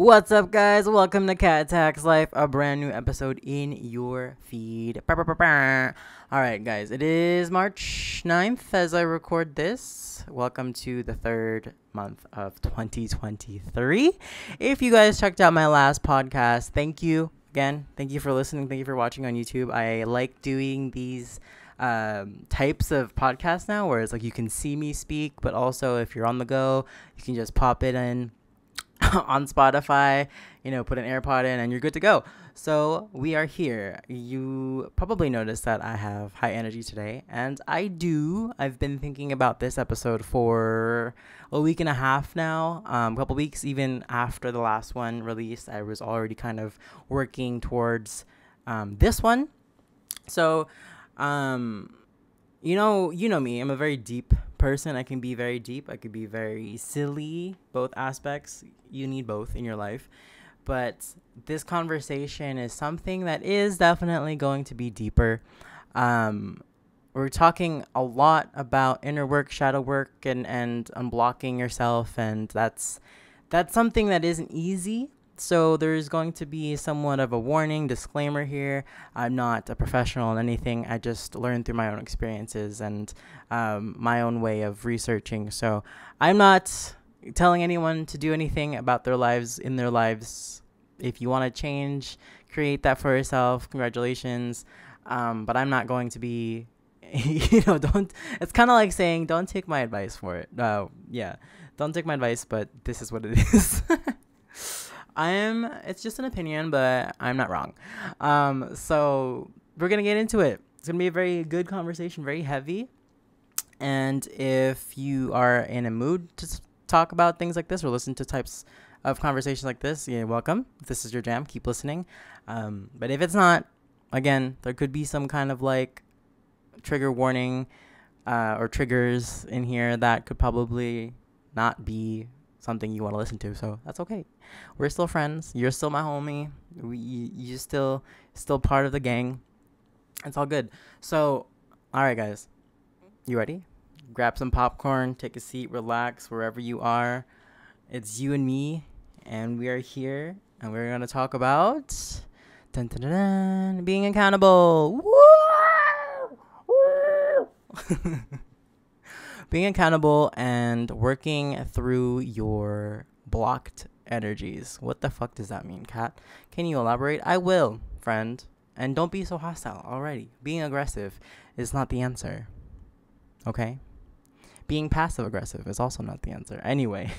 What's up, guys? Welcome to Cat Attacks Life, a brand new episode in your feed. Alright, guys, it is March 9th as I record this. Welcome to the third month of 2023. If you guys checked out my last podcast, thank you again. Thank you for listening. Thank you for watching on YouTube. I like doing these types of podcasts now where it's like you can see me speak, but also if you're on the go, you can just pop it in on Spotify, put an AirPod in and you're good to go. So we are here. You probably noticed that I have high energy today, and I've been thinking about this episode for a week and a half now, a couple weeks even after the last one released. I was already kind of working towards this one. So, you know me, I'm a very deep person. I can be very deep. I could be very silly, both aspects. You need both in your life. But this conversation is something that is definitely going to be deeper. We're talking a lot about inner work, shadow work, and unblocking yourself. And that's something that isn't easy. So there's going to be somewhat of a warning, disclaimer here. I'm not a professional in anything. I just learned through my own experiences and my own way of researching. So I'm not telling anyone to do anything about their lives in their lives. If you want to change, create that for yourself. Congratulations. But I'm not going to be, don't, it's kind of like saying, don't take my advice for it. Don't take my advice, but this is what it is. It's just an opinion, but I'm not wrong. So we're going to get into it. It's going to be a very good conversation, very heavy. And if you are in a mood to talk about things like this or listen to types of conversations like this, you're welcome. If this is your jam, keep listening. But if it's not, again, there could be some kind of like trigger warning or triggers in here that could probably not be something you want to listen to, so that's okay. We're still friends. You're still my homie. You're still part of the gang. It's all good. So, all right, guys, you ready? Grab some popcorn, take a seat, relax wherever you are. It's you and me, and we are here, and we're gonna talk about being accountable. Woo! Woo! Being accountable and working through your blocked energies. What the fuck does that mean, Kat? Can you elaborate? I will, friend. And don't be so hostile already. Being aggressive is not the answer. Okay? Being passive aggressive is also not the answer. Anyway.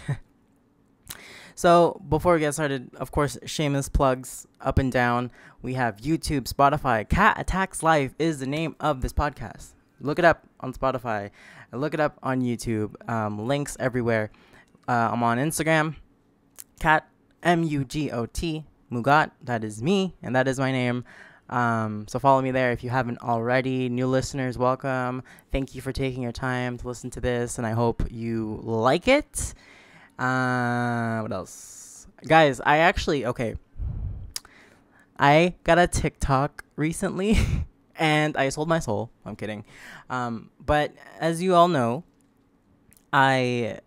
So, before we get started, of course, shameless plugs up and down. We have YouTube, Spotify. Cat Attacks Life is the name of this podcast. Look it up on Spotify. Look it up on YouTube. Links everywhere. I'm on Instagram. Cat, Mugot. Mugot. That is me, and that is my name. So follow me there if you haven't already. New listeners, welcome. Thank you for taking your time to listen to this, and I hope you like it. What else? Guys, I got a TikTok recently. And I sold my soul. I'm kidding. But as you all know, I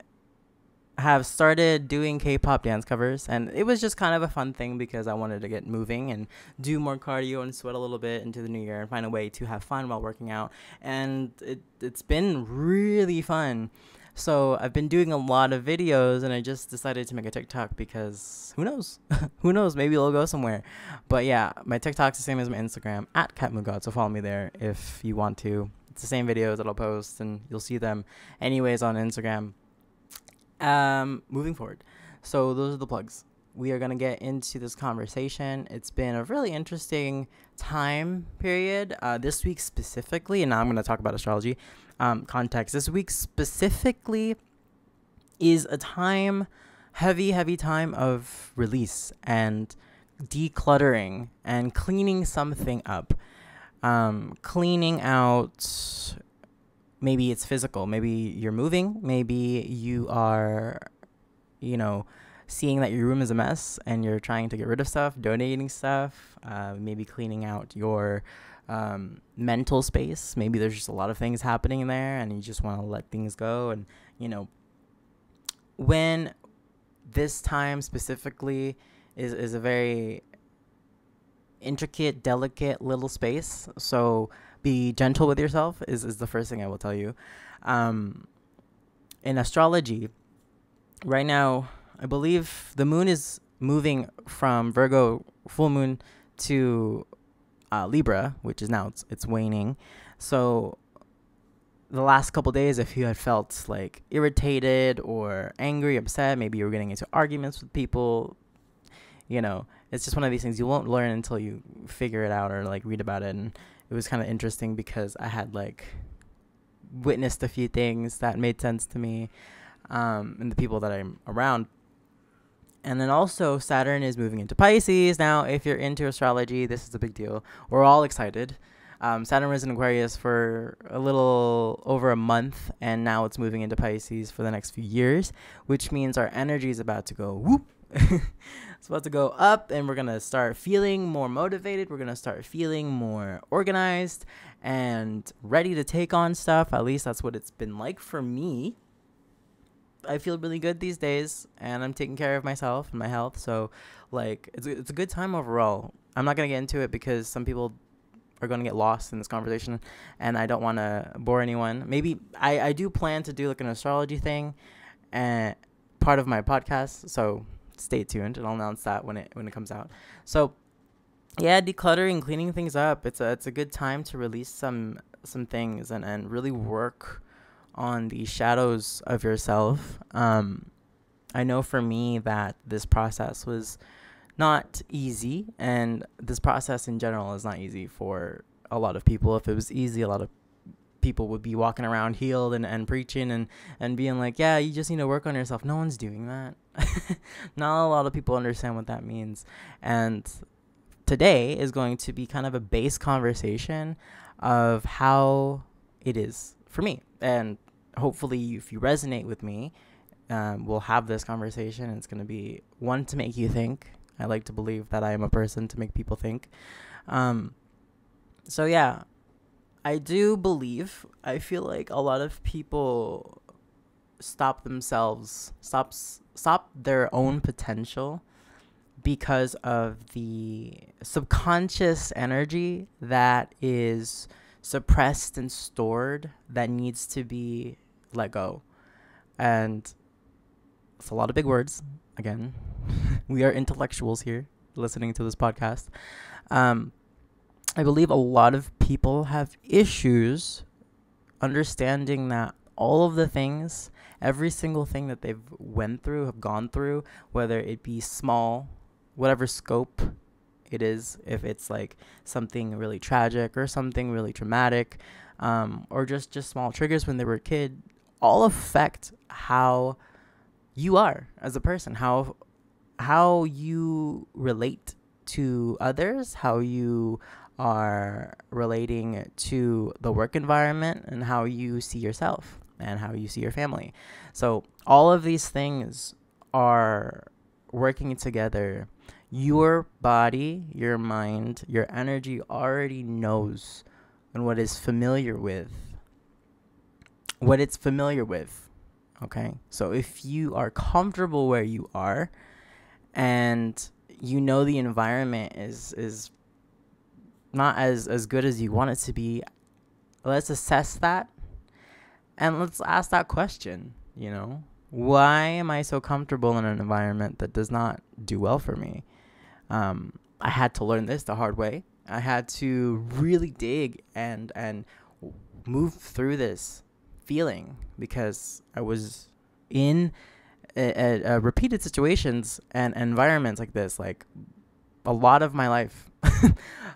have started doing K-pop dance covers. And it was just kind of a fun thing because I wanted to get moving and do more cardio and sweat a little bit into the new year and find a way to have fun while working out. And it's been really fun. So I've been doing a lot of videos, and I just decided to make a TikTok because who knows? Who knows? Maybe it'll go somewhere. But yeah, my TikTok's the same as my Instagram, @CatMugod. So follow me there if you want to. It's the same videos that I'll post, and you'll see them anyways on Instagram. Moving forward. So those are the plugs. We are going to get into this conversation. It's been a really interesting time period. This week specifically, and now I'm going to talk about astrology. Context. This week specifically is a heavy time of release and decluttering and cleaning something up. Cleaning out, maybe it's physical, maybe you're moving, maybe you are, seeing that your room is a mess and you're trying to get rid of stuff, donating stuff, maybe cleaning out your mental space. Maybe there's just a lot of things happening in there and you just want to let things go. And when this time specifically is a very intricate, delicate little space. So be gentle with yourself is the first thing I will tell you. Um, in astrology, right now, I believe the moon is moving from Virgo full moon to Libra, which is now it's waning. So the last couple days, if you had felt like irritated or angry, upset, maybe you were getting into arguments with people, it's just one of these things you won't learn until you figure it out or like read about it. And it was kind of interesting because I had like witnessed a few things that made sense to me, and the people that I'm around. And then also Saturn is moving into Pisces. Now, if you're into astrology, this is a big deal. We're all excited. Saturn was in Aquarius for a little over a month, and now it's moving into Pisces for the next few years, which means our energy is about to go whoop. It's about to go up, and we're going to start feeling more motivated. We're going to start feeling more organized and ready to take on stuff. At least that's what it's been like for me. I feel really good these days, and I'm taking care of myself and my health. So, like, it's a good time overall. I'm not going to get into it because some people are going to get lost in this conversation, and I don't want to bore anyone. Maybe I do plan to do, like, an astrology thing and part of my podcast, so stay tuned, and I'll announce that when it comes out. So, yeah, decluttering, cleaning things up. It's a good time to release some things and really work on the shadows of yourself. I know for me that this process was not easy, and this process in general is not easy for a lot of people. If it was easy, a lot of people would be walking around healed and preaching and being like, yeah, you just need to work on yourself. No one's doing that. Not a lot of people understand what that means. And today is going to be kind of a base conversation of how it is for me. And hopefully, if you resonate with me, we'll have this conversation. It's going to be one to make you think. I like to believe that I am a person to make people think. So yeah, I do believe, I feel like a lot of people stop their own potential because of the subconscious energy that is suppressed and stored that needs to be let go. And it's a lot of big words. Again, we are intellectuals here listening to this podcast. I believe a lot of people have issues understanding that all of the things, every single thing that they've have gone through, whether it be small, whatever scope it is, if it's like something really tragic or something really traumatic, or just small triggers when they were a kid, all affect how you are as a person, how you relate to others, how you are relating to the work environment, and how you see yourself and how you see your family. So all of these things are working together. Your body, your mind, your energy already knows and what it's familiar with. Okay? So if you are comfortable where you are and you know the environment is not as good as you want it to be, let's assess that and let's ask that question, why am I so comfortable in an environment that does not do well for me? I had to learn this the hard way. I had to really dig and move through this feeling because I was in repeated situations and environments like this, like a lot of my life,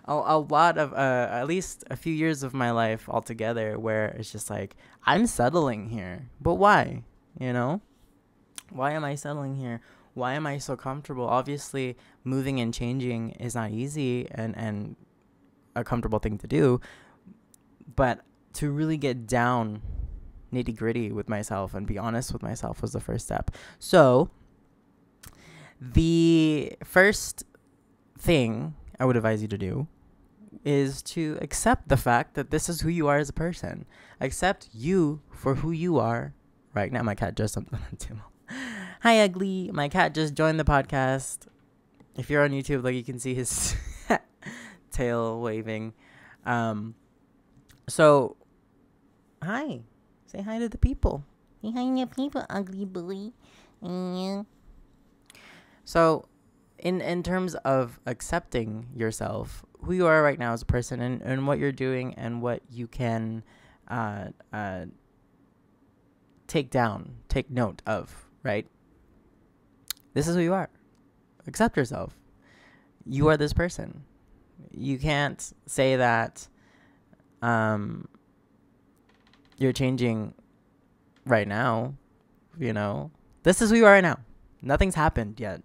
a lot of at least a few years of my life altogether, where it's just like, I'm settling here, but why? Why am I settling here? Why am I so comfortable? Obviously, moving and changing is not easy and a comfortable thing to do, but to really get down nitty gritty with myself and be honest with myself was the first step. So the first thing I would advise you to do is to accept the fact that this is who you are as a person. Accept you for who you are right now. My cat just something on the table. Hi, Ugly. My cat just joined the podcast. If you're on YouTube, like, you can see his tail waving. So, hi. Say hi to the people. Say hi to people, ugly boy. Yeah. So, in terms of accepting yourself, who you are right now as a person, and what you're doing, and what you can uh, uh, take note of, right? This is who you are. Accept yourself. You are this person. You can't say that you're changing right now, This is who you are right now. Nothing's happened yet.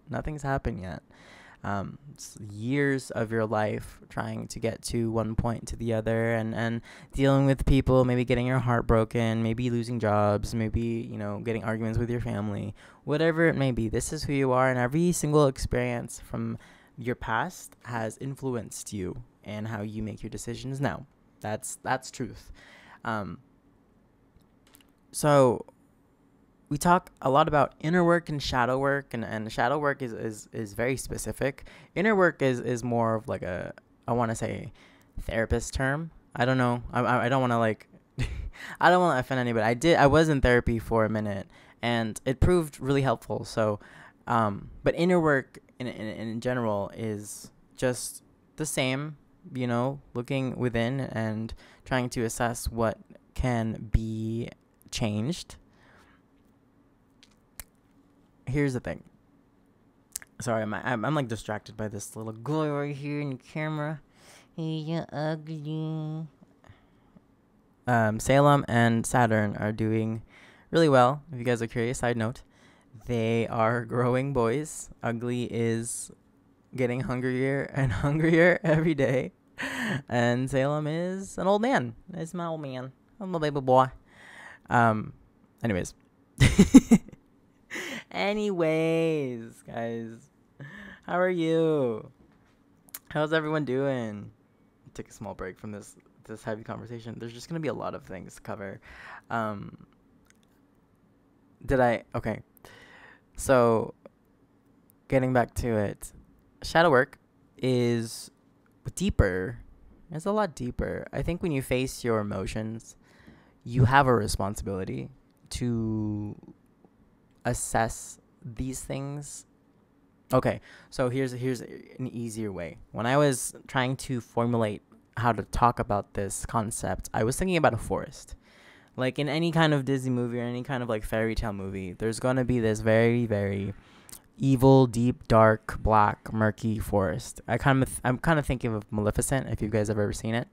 It's years of your life trying to get to one point to the other, and dealing with people, maybe getting your heart broken, maybe losing jobs, maybe, getting arguments with your family, whatever it may be. This is who you are, and every single experience from your past has influenced you and how you make your decisions now. That's truth. So we talk a lot about inner work and shadow work, and shadow work is very specific. Inner work is more of like I want to say, therapist term. I don't know. I don't want to like, I don't want to offend anybody. I was in therapy for a minute, and it proved really helpful. So, but inner work in general is just the same, looking within and trying to assess what can be changed. Here's the thing. Sorry, I'm like distracted by this little guy right here in the camera. Hey, you ugly. Salem and Saturn are doing really well. If you guys are curious, side note, they are growing boys. Ugly is getting hungrier and hungrier every day, and Salem is an old man. It's my old man. I'm a baby boy. Anyways. Anyways, guys, how are you? How's everyone doing? Take a small break from this heavy conversation. There's just gonna be a lot of things to cover. Okay. So, getting back to it, shadow work is deeper. It's a lot deeper. I think when you face your emotions, you have a responsibility to assess these things. Okay, so here's an easier way. When I was trying to formulate how to talk about this concept, I was thinking about a forest. Like in any kind of Disney movie or any kind of like fairy tale movie, there's going to be this very, very evil, deep, dark, black, murky forest. I'm kind of thinking of Maleficent, if you guys have ever seen it.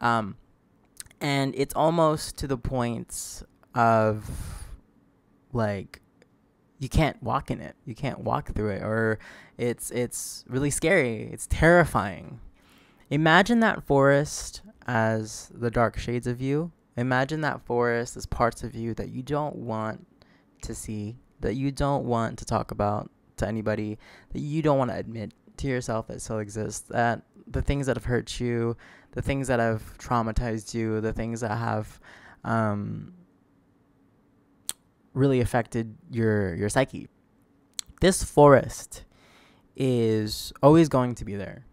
And it's almost to the point of like, you can't walk in it. You can't walk through it, or it's really scary. It's terrifying. Imagine that forest as the dark shades of you. Imagine that forest as parts of you that you don't want to see, that you don't want to talk about to anybody, that you don't want to admit to yourself that still exists, that the things that have hurt you, the things that have traumatized you, the things that have really affected your psyche. This forest is always going to be there.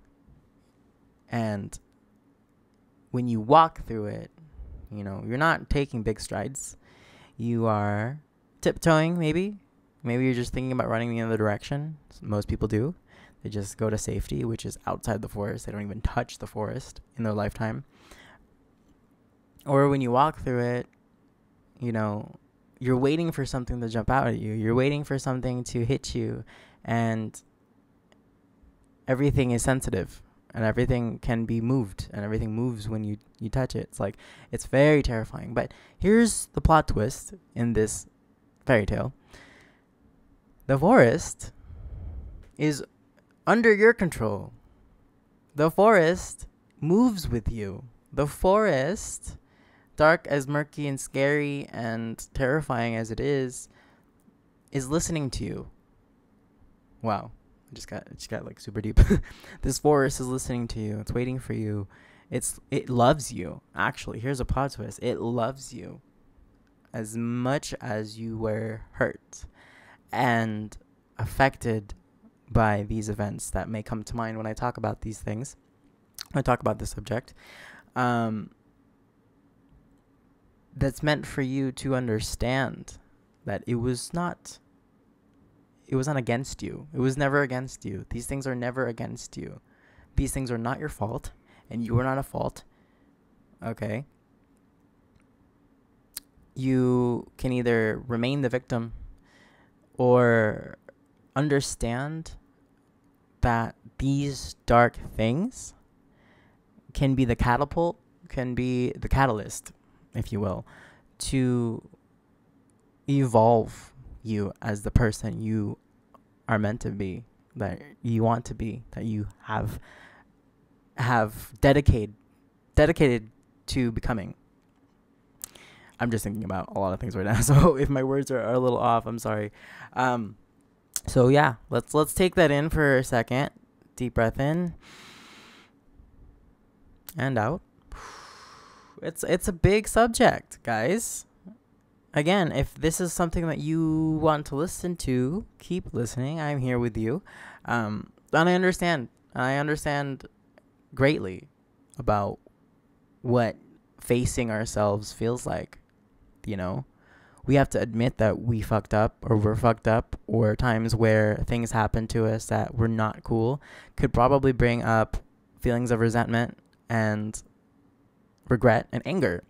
And when you walk through it, you're not taking big strides. You are tiptoeing, maybe. Maybe you're just thinking about running the other direction. Most people do. They just go to safety, which is outside the forest. They don't even touch the forest in their lifetime. Or when you walk through it, you're waiting for something to jump out at you. You're waiting for something to hit you. And everything is sensitive. And everything can be moved. And everything moves when you touch it. It's very terrifying. But here's the plot twist in this fairy tale. The forest is under your control. The forest moves with you. The forest, dark as murky and scary and terrifying as it is listening to you. Wow. It just got like super deep. This forest is listening to you. It's waiting for you. It loves you. Actually, here's a plot twist. It loves you as much as you were hurt. and affected by these events that may come to mind when I talk about these things, when I talk about this subject, that's meant for you to understand that it was not against you. It was never against you. These things are never against you. These things are not your fault, and you are not at fault. Okay? You can either remain the victim or understand that these dark things can be the catapult, can be the catalyst, if you will, to evolve you as the person you are meant to be, that you want to be, that you have dedicated to becoming. I'm just thinking about a lot of things right now, so if my words are a little off, I'm sorry. So yeah, let's take that in for a second. Deep breath in and out. It's a big subject, guys. Again, if this is something that you want to listen to, keep listening. I'm here with you. And I understand greatly about what facing ourselves feels like. You know, we have to admit that we fucked up, or we're fucked up, or times where things happen to us that were not cool could probably bring up feelings of resentment and regret and anger.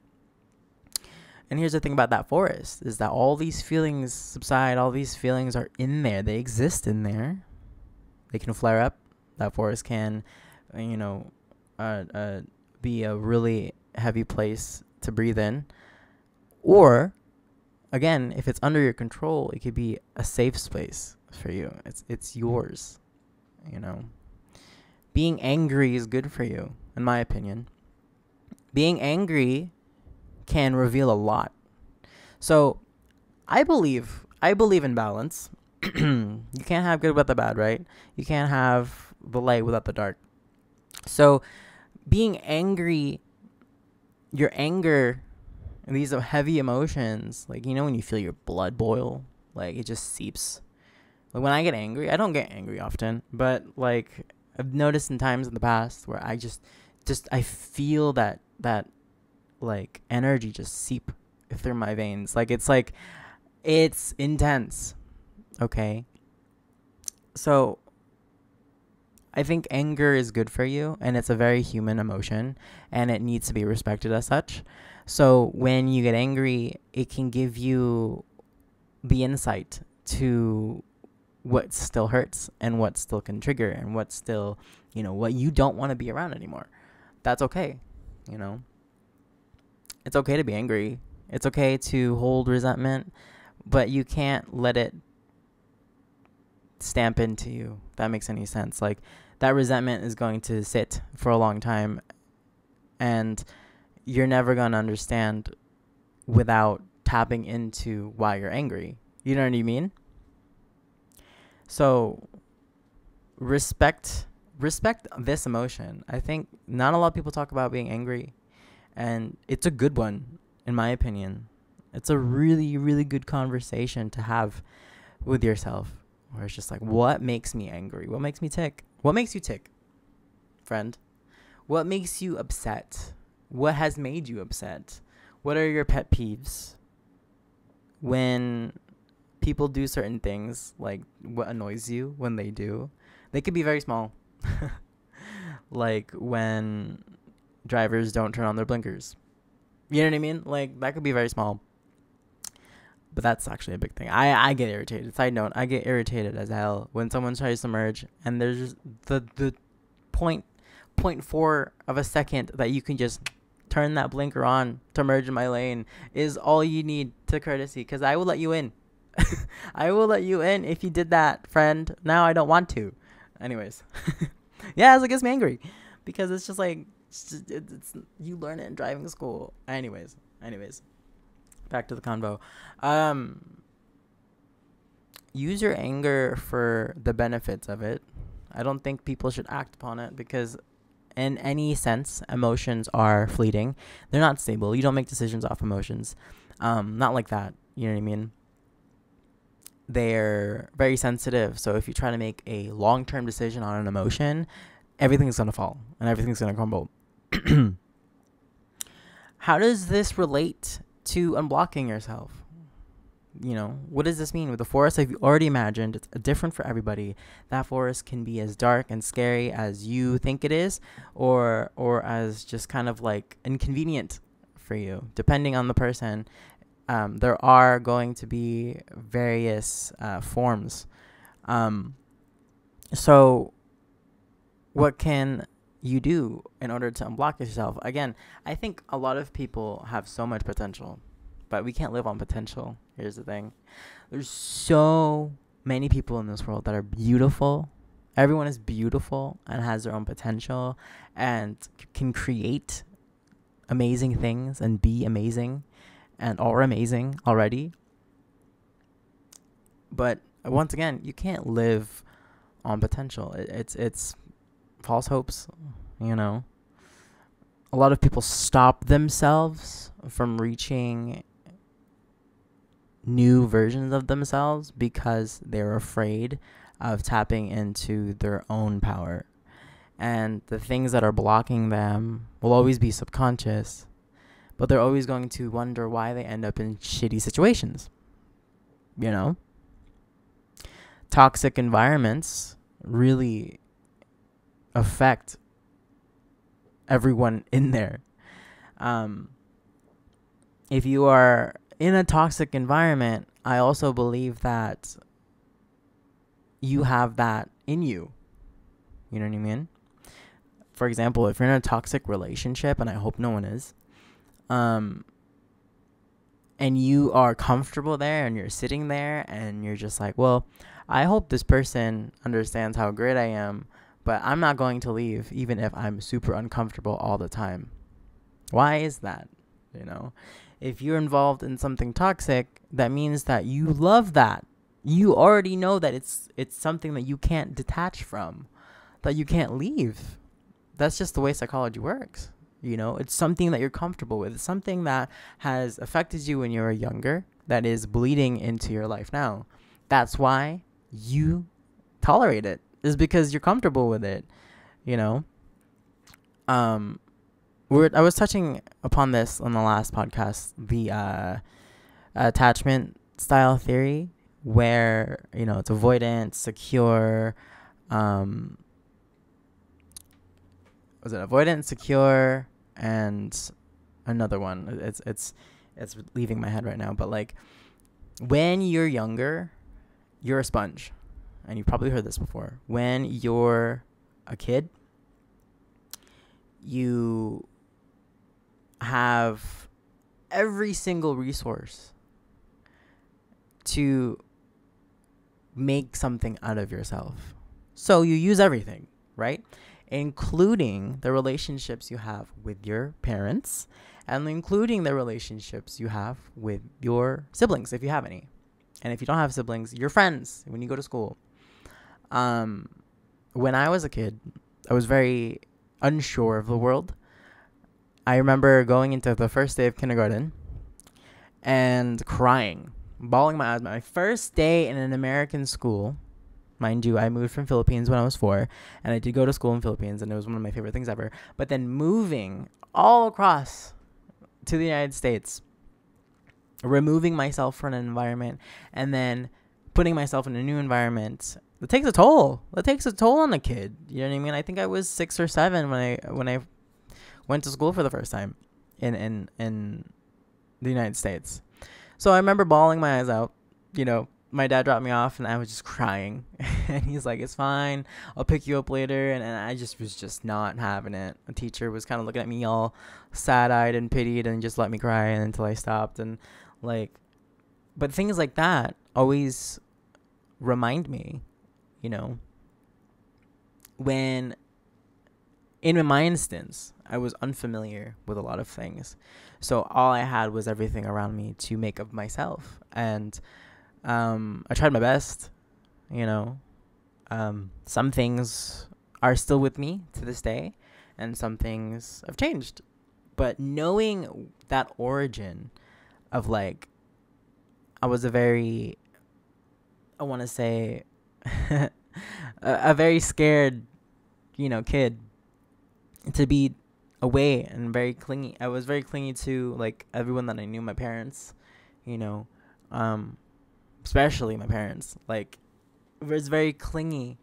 And here's the thing about that forest, is that all these feelings subside, all these feelings are in there. They exist in there. They can flare up. That forest can, be a really heavy place to breathe in. Or, again, if it's under your control, it could be a safe space for you. It's yours, Being angry is good for you, in my opinion. Being angry can reveal a lot. So, I believe in balance. You can't have good without the bad, right? You can't have the light without the dark. So, being angry, your anger, and these are heavy emotions, like, when you feel your blood boil, like, it just seeps. Like, when I get angry, I don't get angry often, but, like, I've noticed in times in the past where I just I feel that like energy just seep through my veins. Like it's intense. Okay. So I think anger is good for you, and it's a very human emotion, and it needs to be respected as such. So when you get angry, it can give you the insight to what still hurts and what still can trigger and what still, what you don't want to be around anymore. That's okay. It's okay to be angry. It's okay to hold resentment, but you can't let it stamp into you, if that makes any sense. Like, that resentment is going to sit for a long time, and you're never going to understand without tapping into why you're angry. You know what I mean? So, respect this emotion. I think not a lot of people talk about being angry, and it's a good one, in my opinion. It's a really, really good conversation to have with yourself, where it's just like, what makes me angry? What makes me tick? What makes you tick, friend? What makes you upset? What has made you upset? What are your pet peeves? When people do certain things, like, what annoys you when they do? They could be very small. Like when drivers don't turn on their blinkers. You know what I mean? Like, that could be very small. But that's actually a big thing. I get irritated. Side note, I get irritated as hell when someone tries to merge and there's just the 0.4 of a second that you can just turn that blinker on to merge in my lane is all you need to courtesy, because I will let you in. I will let you in if you did that, friend. Now I don't want to. Anyways. Yeah, it gets me angry, because it's just like, it's you learn it in driving school. Anyways, back to the convo. Use your anger for the benefits of it. I don't think people should act upon it, because in any sense, emotions are fleeting. They're not stable. You don't make decisions off emotions. Not like that. You know what I mean? they're very sensitive. So if you try to make a long-term decision on an emotion, everything's going to fall and everything's going to crumble. How does this relate to unblocking yourself? What does this mean? With the forest, I've already imagined, it's different for everybody. That forest can be as dark and scary as you think it is, or as just kind of like inconvenient for you, depending on the person. There are going to be various forms. So what can you do in order to unblock yourself? Again, I think a lot of people have so much potential, but we can't live on potential. Here's the thing. There's so many people in this world that are beautiful. Everyone is beautiful and has their own potential and can create amazing things and be amazing and are amazing already. But once again, you can't live on potential. It's false hopes, A lot of people stop themselves from reaching new versions of themselves because they're afraid of tapping into their own power. And the things that are blocking them will always be subconscious, but they're always going to wonder why they end up in shitty situations. Toxic environments really affect everyone in there. If you are in a toxic environment, I also believe that you have that in you. You know what I mean? For example, if you're in a toxic relationship, and I hope no one is, and you are comfortable there and you're sitting there and you're just like, well, I hope this person understands how great I am, but I'm not going to leave even if I'm super uncomfortable all the time. Why is that? If you're involved in something toxic, that means that you love that. You already know that it's something that you can't detach from, that you can't leave. That's just the way psychology works. It's something that you're comfortable with. It's something that has affected you when you were younger, that is bleeding into your life now. That's why you tolerate it, is because you're comfortable with it. I was touching upon this on the last podcast, the attachment style theory, where it's avoidant, secure. Was it avoidant, secure, and another one? It's leaving my head right now. But like, when you're younger, you're a sponge, and you've probably heard this before. When you're a kid, you have every single resource to make something out of yourself. So you use everything, right? Including the relationships you have with your parents and including the relationships you have with your siblings, if you have any. And if you don't have siblings, your friends when you go to school. When I was a kid, I was very unsure of the world. I remember going into the first day of kindergarten and crying, bawling my eyes. My first day in an American school. Mind you, I moved from Philippines when I was 4, and I did go to school in Philippines, and it was one of my favorite things ever. But then moving all across to the United States, removing myself from an environment, and then putting myself in a new environment, it takes a toll. It takes a toll on a kid. You know what I mean? I think I was 6 or 7 when I went to school for the first time in the United States. So I remember bawling my eyes out. My dad dropped me off and I was just crying. And he's like, it's fine, I'll pick you up later. And I just was just not having it. The teacher was kind of looking at me all sad-eyed and pitied and just let me cry until I stopped. And but things like that always remind me, when in my instance, I was unfamiliar with a lot of things. So all I had was everything around me to make of myself. And I tried my best, some things are still with me to this day and some things have changed. But knowing that origin of I was a very I want to say a very scared, kid, to be away and very clingy. I was very clingy to like everyone that I knew, my parents, you know, um, especially my parents. Like, was very clingy.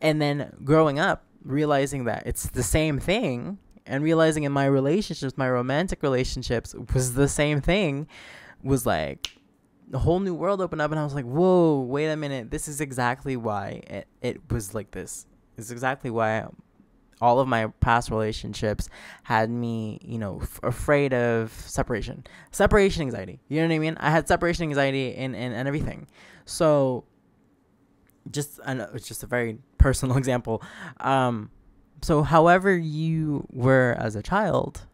And then growing up, realizing that it's the same thing, and realizing in my relationships, my romantic relationships, was the same thing, was like the whole new world opened up, and I was like, whoa, wait a minute, this is exactly why it was like this. It's exactly why all of my past relationships had me, afraid of separation anxiety. You know what I mean? I had separation anxiety and everything. So I know it's just a very personal example. So however you were as a child,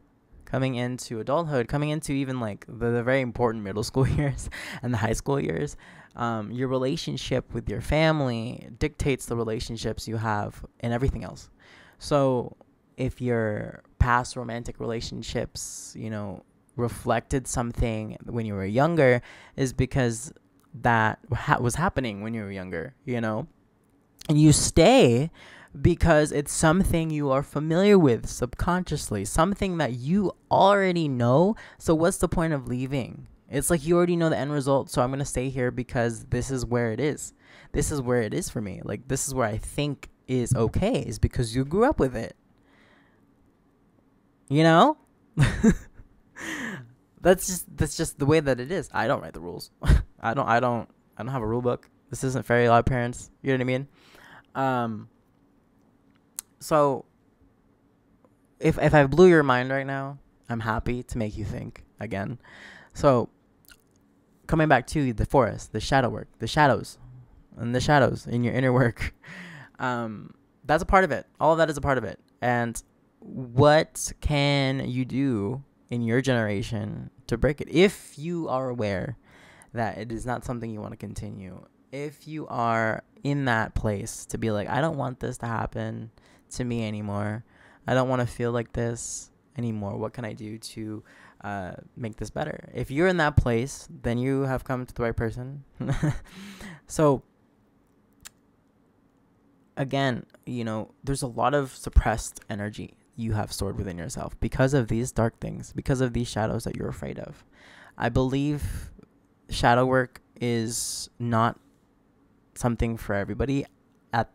coming into adulthood, coming into even like the very important middle school years and the high school years, your relationship with your family dictates the relationships you have and everything else. So if your past romantic relationships, reflected something when you were younger, is because that was happening when you were younger, and you stay because it's something you are familiar with subconsciously, something that you already know. So what's the point of leaving? It's like you already know the end result, so I'm going to stay here because this is where it is. This is where it is for me. Like, this is where I think is okay, is because you grew up with it. That's just the way that it is. I don't write the rules. I don't have a rule book. This isn't Fairy Odd Parents. You know what I mean? So if I blew your mind right now, I'm happy to make you think again. So coming back to the forest, the shadow work, the shadows in your inner work, that's a part of it. All of that is a part of it. And what can you do in your generation to break it? If you are aware that it is not something you want to continue, if you are in that place to be like, I don't want this to happen to me anymore, I don't want to feel like this anymore, what can I do to make this better? If you're in that place, then you have come to the right person. So again, there's a lot of suppressed energy you have stored within yourself because of these dark things, because of these shadows that you're afraid of. I believe shadow work is not something for everybody at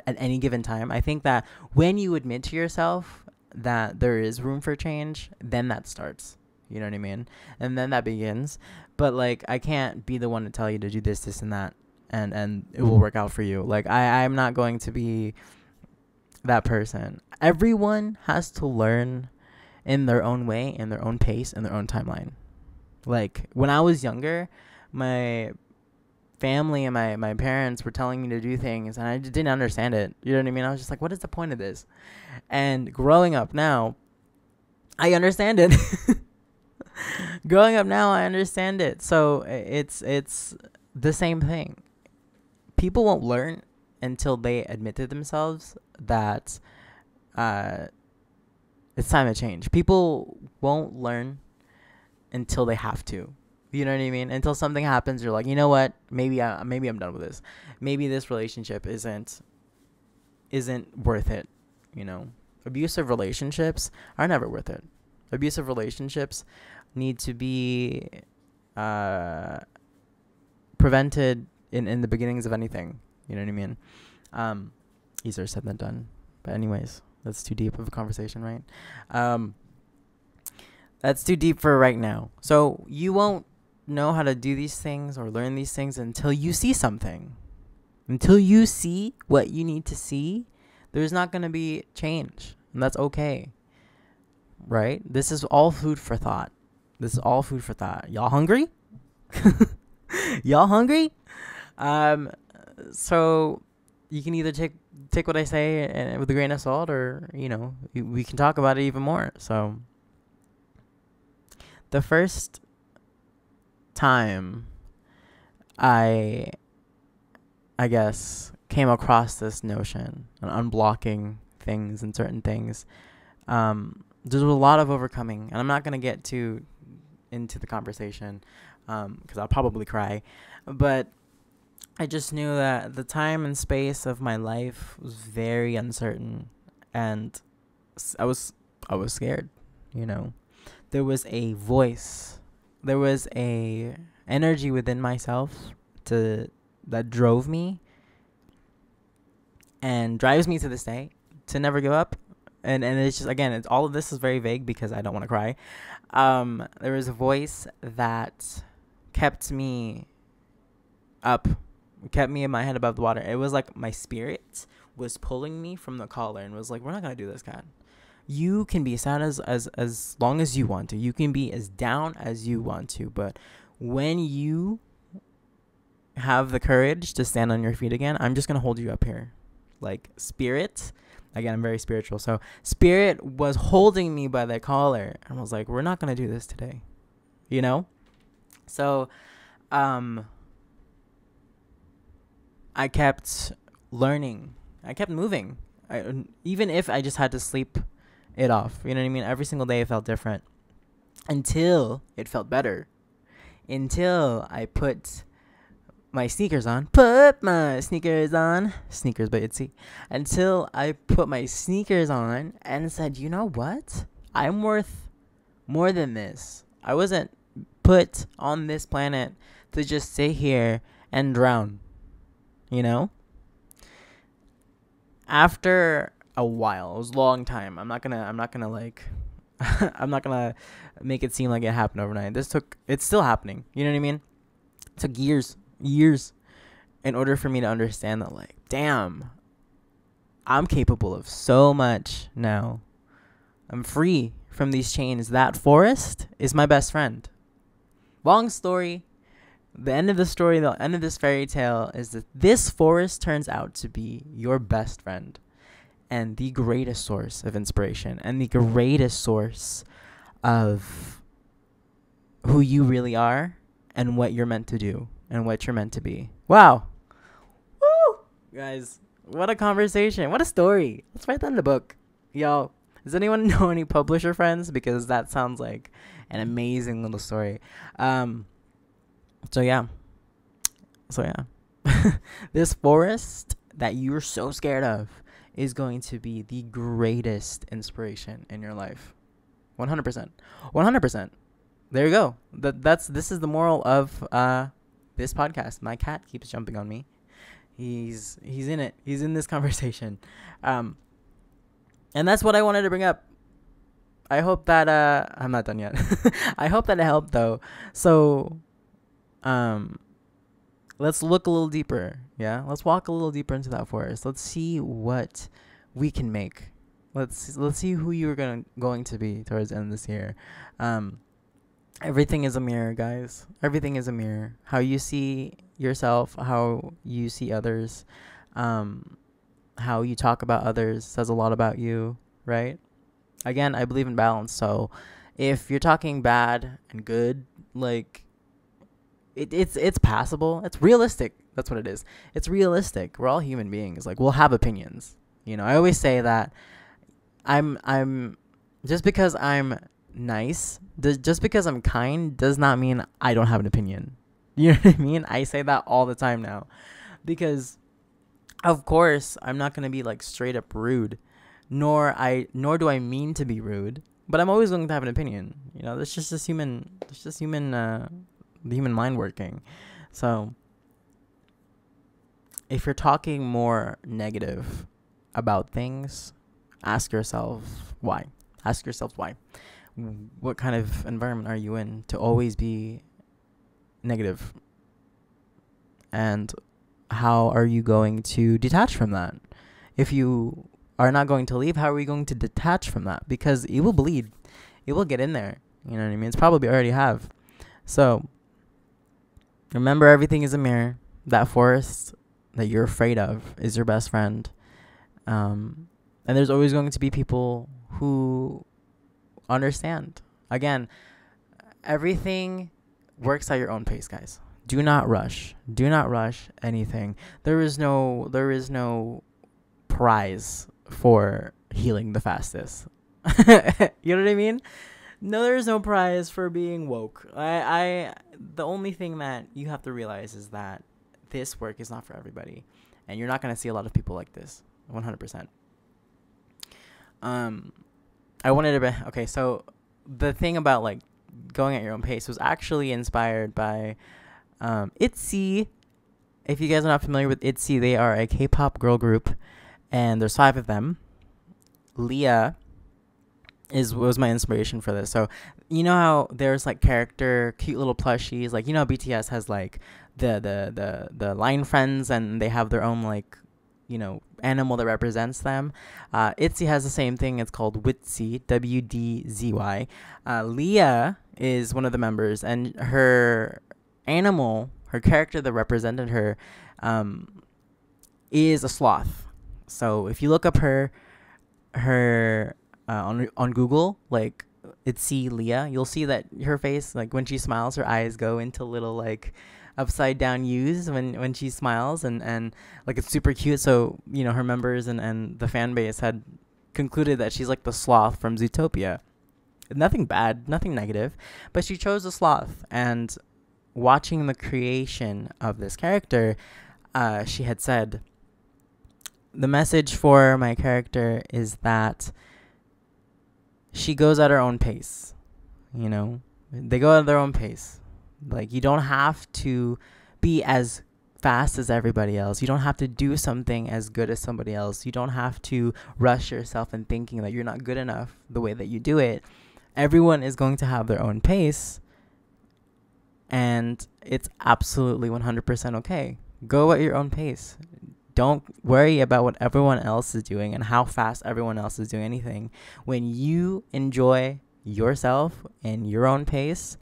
any given time. I think that when you admit to yourself that there is room for change, then that starts. You know what I mean? And then that begins. But like, I can't be the one to tell you to do this and that, and it will work out for you. Like, I'm not going to be that person. Everyone has to learn in their own way, in their own pace, in their own timeline. Like, when I was younger, my family and my parents were telling me to do things, and I just didn't understand it. You know what I mean? I was just like, what is the point of this? And growing up now, I understand it. Growing up now, I understand it. So it's the same thing. People won't learn until they admit to themselves that it's time to change. People won't learn until they have to. You know what I mean? Until something happens, you're like, you know what? Maybe I'm done with this. Maybe this relationship isn't worth it. Abusive relationships are never worth it. Abusive relationships need to be prevented in the beginnings of anything. You know what I mean? Easier said than done. But anyways, that's too deep of a conversation, right? That's too deep for right now. So you won't know how to do these things or learn these things until you see something. Until you see what you need to see, there's not going to be change. And that's okay. Right? This is all food for thought. Y'all hungry? Y'all hungry? So you can either take what I say with a grain of salt, or we can talk about it even more. So the first time I guess came across this notion on unblocking things and certain things, there's a lot of overcoming, and I'm not gonna get too into the conversation because I'll probably cry, but I just knew that the time and space of my life was very uncertain, and I was scared. You know, there was a voice, there was a energy within myself to that drove me and drives me to this day to never give up. And it's just, again, it's all of this is very vague because I don't want to cry. There was a voice that kept me up, kept me in my head above the water. It was like my spirit was pulling me from the collar and was like, we're not gonna do this, Kat. You can be sad as long as you want to. You can be as down as you want to. But when you have the courage to stand on your feet again, I'm just gonna hold you up here. Like, spirit, again, I'm very spiritual, so spirit was holding me by the collar and was like, we're not gonna do this today, you know. So I kept learning, I kept moving, even if I just had to sleep it off, you know what I mean. Every single day it felt different until it felt better, until I put my sneakers on. Put my sneakers on. Sneakers by Itzy. Until I put my sneakers on and said, you know what? I'm worth more than this. I wasn't put on this planet to just sit here and drown. You know? After a while, it was a long time. I'm not gonna like I'm not gonna make it seem like it happened overnight. It's still happening. You know what I mean? It took years in order for me to understand that, like, damn, I'm capable of so much now. I'm free from these chains. That forest is my best friend. Long story. The end of the story, the end of this fairy tale is that this forest turns out to be your best friend and the greatest source of inspiration and the greatest source of who you really are and what you're meant to do and what you're meant to be. Wow. Woo! Guys, what a conversation. What a story. Let's write that in the book. Yo, does anyone know any publisher friends? Because that sounds like an amazing little story. So yeah. This forest that you're so scared of is going to be the greatest inspiration in your life. 100%. 100%. There you go. This is the moral of this podcast. My cat keeps jumping on me. He's in it. He's in this conversation. And that's what I wanted to bring up. I hope that I'm not done yet. I hope that it helped though. So let's look a little deeper. Yeah? Let's walk a little deeper into that forest. Let's see what we can make. Let's see who you're going to be towards the end of this year. Everything is a mirror, guys. Everything is a mirror. How you see yourself, how you see others, how you talk about others says a lot about you, right? Again, I believe in balance. So if you're talking bad and good, like, it's passable. It's realistic. That's what it is. It's realistic. We're all human beings. Like, we'll have opinions. You know, I always say that I'm just because I'm nice, just because I'm kind does not mean I don't have an opinion. You know what I mean? I say that all the time now because of course I'm not going to be like straight up rude, nor do I mean to be rude, but I'm always going to have an opinion. You know, that's just the human mind working. So if you're talking more negative about things, ask yourself why. Ask yourself why. What kind of environment are you in to always be negative? And how are you going to detach from that? If you are not going to leave, how are you going to detach from that? Because it will bleed. It will get in there. You know what I mean? It's probably already have. So remember, everything is a mirror. That forest that you're afraid of is your best friend. And there's always going to be people who understand. Again, everything works at your own pace, guys. Do not rush. Do not rush anything. There is no prize for healing the fastest. You know what I mean? No, there is no prize for being woke. The only thing that you have to realize is that this work is not for everybody, and you're not gonna see a lot of people like this. 100%. I wanted to be okay. So the thing about like going at your own pace was actually inspired by ITZY. If you guys are not familiar with ITZY, they are a K-pop girl group, and there's 5 of them. Leah was my inspiration for this. So you know how there's like cute little plushies, like you know BTS has like the line friends, and they have their own like animal that represents them. ITZY has the same thing. It's called WDZY, WDZY. Leah is one of the members, and her character that represented her, is a sloth. So if you look up her on Google, like ITZY Leah, you'll see that her face, like when she smiles, her eyes go into little like upside down U's when she smiles, and like it's super cute. So her members and the fan base had concluded that she's like the sloth from Zootopia. Nothing bad, nothing negative, but she chose the sloth. And watching the creation of this character, she had said, the message for my character is that she goes at her own pace. They go at their own pace. Like, you don't have to be as fast as everybody else. You don't have to do something as good as somebody else. You don't have to rush yourself in thinking that you're not good enough the way that you do it. Everyone is going to have their own pace, and it's absolutely 100% okay. Go at your own pace. Don't worry about what everyone else is doing and how fast everyone else is doing anything. When you enjoy yourself and your own pace,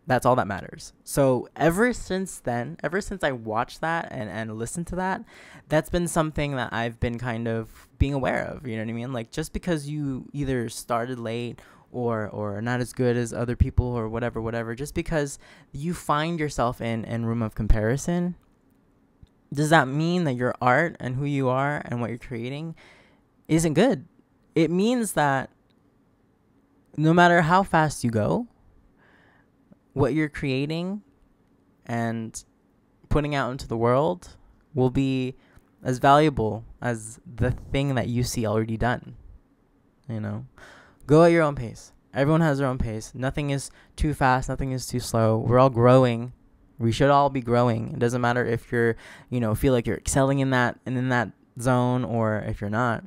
that's all that matters. So ever since I watched that and listened to that, that's been something that I've been kind of being aware of. You know what I mean? Like, just because you either started late or not as good as other people or whatever, just because you find yourself in room of comparison, does that mean that your art and who you are and what you're creating isn't good? It means that no matter how fast you go, what you're creating and putting out into the world will be as valuable as the thing that you see already done. Go at your own pace. Everyone has their own pace. Nothing is too fast. Nothing is too slow. We're all growing. We should all be growing. It doesn't matter if you're, feel like you're excelling in that zone, or if you're not.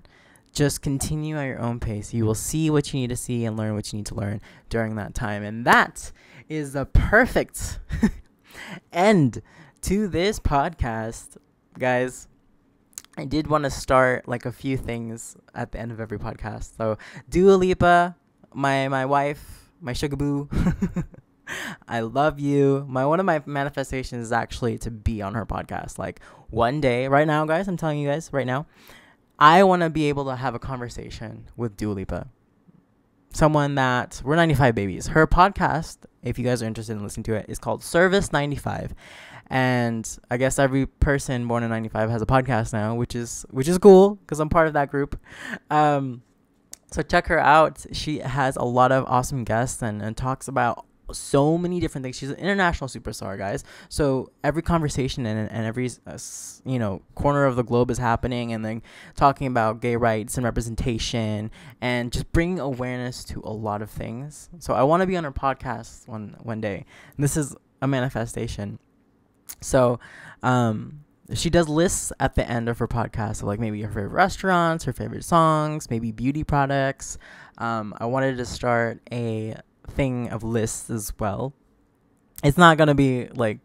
Just continue at your own pace. You will see what you need to see and learn what you need to learn during that time. And that is the perfect end to this podcast, guys. I did want to start like a few things at the end of every podcast. So Dua Lipa, my wife, my sugar boo, I love you. One of my manifestations is actually to be on her podcast. Like, one day, right now, guys, I'm telling you guys right now, I want to be able to have a conversation with Dua Lipa. Someone that, we're 95 Babies. Her podcast, if you guys are interested in listening to it, is called Service 95. And I guess every person born in 95 has a podcast now, which is cool because I'm part of that group. So check her out. She has a lot of awesome guests and talks about so many different things. She's an international superstar, guys. So every conversation and every corner of the globe is happening, and then talking about gay rights and representation and just bringing awareness to a lot of things. So I want to be on her podcast one day. And this is a manifestation. So she does lists at the end of her podcast of like maybe her favorite restaurants, her favorite songs, maybe beauty products. I wanted to start a thing of lists as well. It's not gonna be like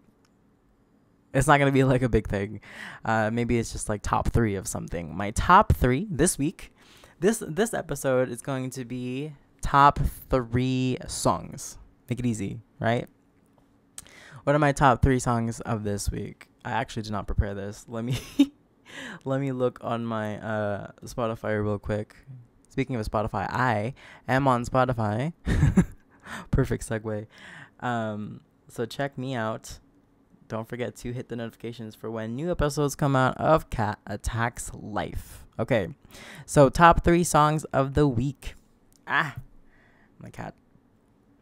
a big thing. Maybe it's just like top 3 of something. My top 3 this week, this episode is going to be top 3 songs. Make it easy, right? What are my top 3 songs of this week? I actually did not prepare this. Let me look on my Spotify real quick. Speaking of Spotify, I am on Spotify. Perfect segue. So check me out. Don't forget to hit the notifications for when new episodes come out of Cat Attacks Life. Okay, so top 3 songs of the week. My cat.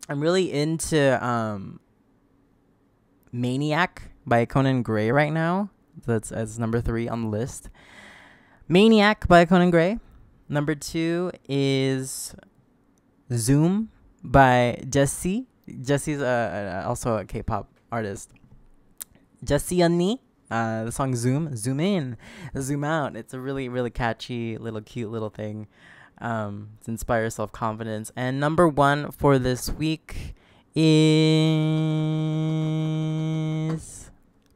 I'm really into Maniac by Conan Gray right now. That's as number 3 on the list. Maniac by Conan Gray. Number 2 is Zoom by Jessie. Jessie's also a K-pop artist. Jessie Unni. The song Zoom in, Zoom out. It's a really, really catchy, little cute little thing. To inspire self-confidence. And number 1 for this week is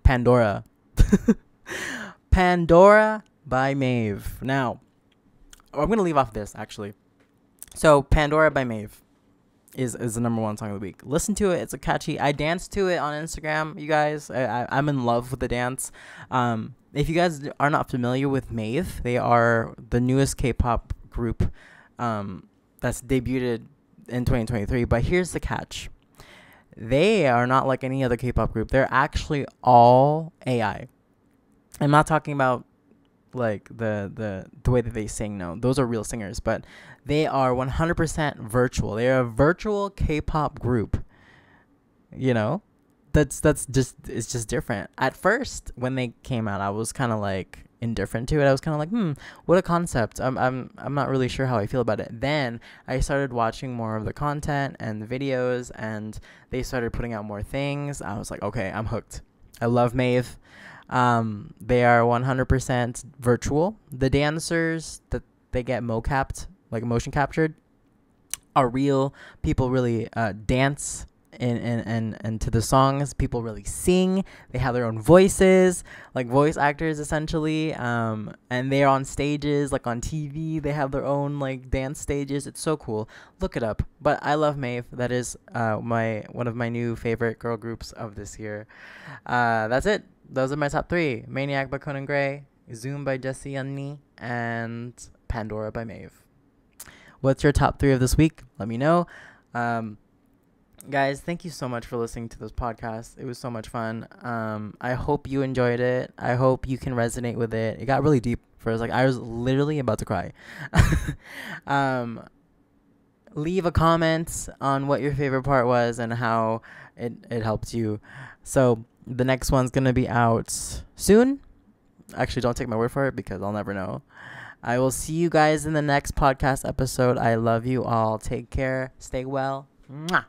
Pandora. Pandora by Maeve. Now, I'm going to leave off this, actually. So, Pandora by Maeve is the number 1 song of the week. Listen to it. It's a catchy. I danced to it on Instagram, you guys. I'm in love with the dance. If you guys are not familiar with Maeve, they are the newest K-pop group that's debuted in 2023. But here's the catch. They are not like any other K-pop group. They're actually all AI. I'm not talking about like the way that they sing. No, those are real singers, but they are 100% virtual. They're a virtual K-pop group. You know, it's just different. At first, when they came out, I was kind of like indifferent to it. I was kind of like, what a concept. I'm not really sure how I feel about it. Then I started watching more of the content and the videos, and they started putting out more things. I was like, okay, I'm hooked. I love Maeve. They are 100% virtual. The dancers that they get mocapped, like motion captured, are real. People really dance and to the songs. People really sing. They have their own voices, like voice actors essentially. And they're on stages, like on TV. They have their own like dance stages. It's so cool. Look it up. But I love Maeve. That is one of my new favorite girl groups of this year. That's it. Those are my top 3. Maniac by Conan Gray, Zoom by Jessie Unni, and Pandora by Maeve. What's your top 3 of this week? Let me know. Guys, thank you so much for listening to this podcast. It was so much fun. I hope you enjoyed it. I hope you can resonate with it. It got really deep for us. Like, I was literally about to cry. Leave a comment on what your favorite part was and how it helped you. So the next one's going to be out soon. Actually, don't take my word for it because I'll never know. I will see you guys in the next podcast episode. I love you all. Take care. Stay well. Mwah.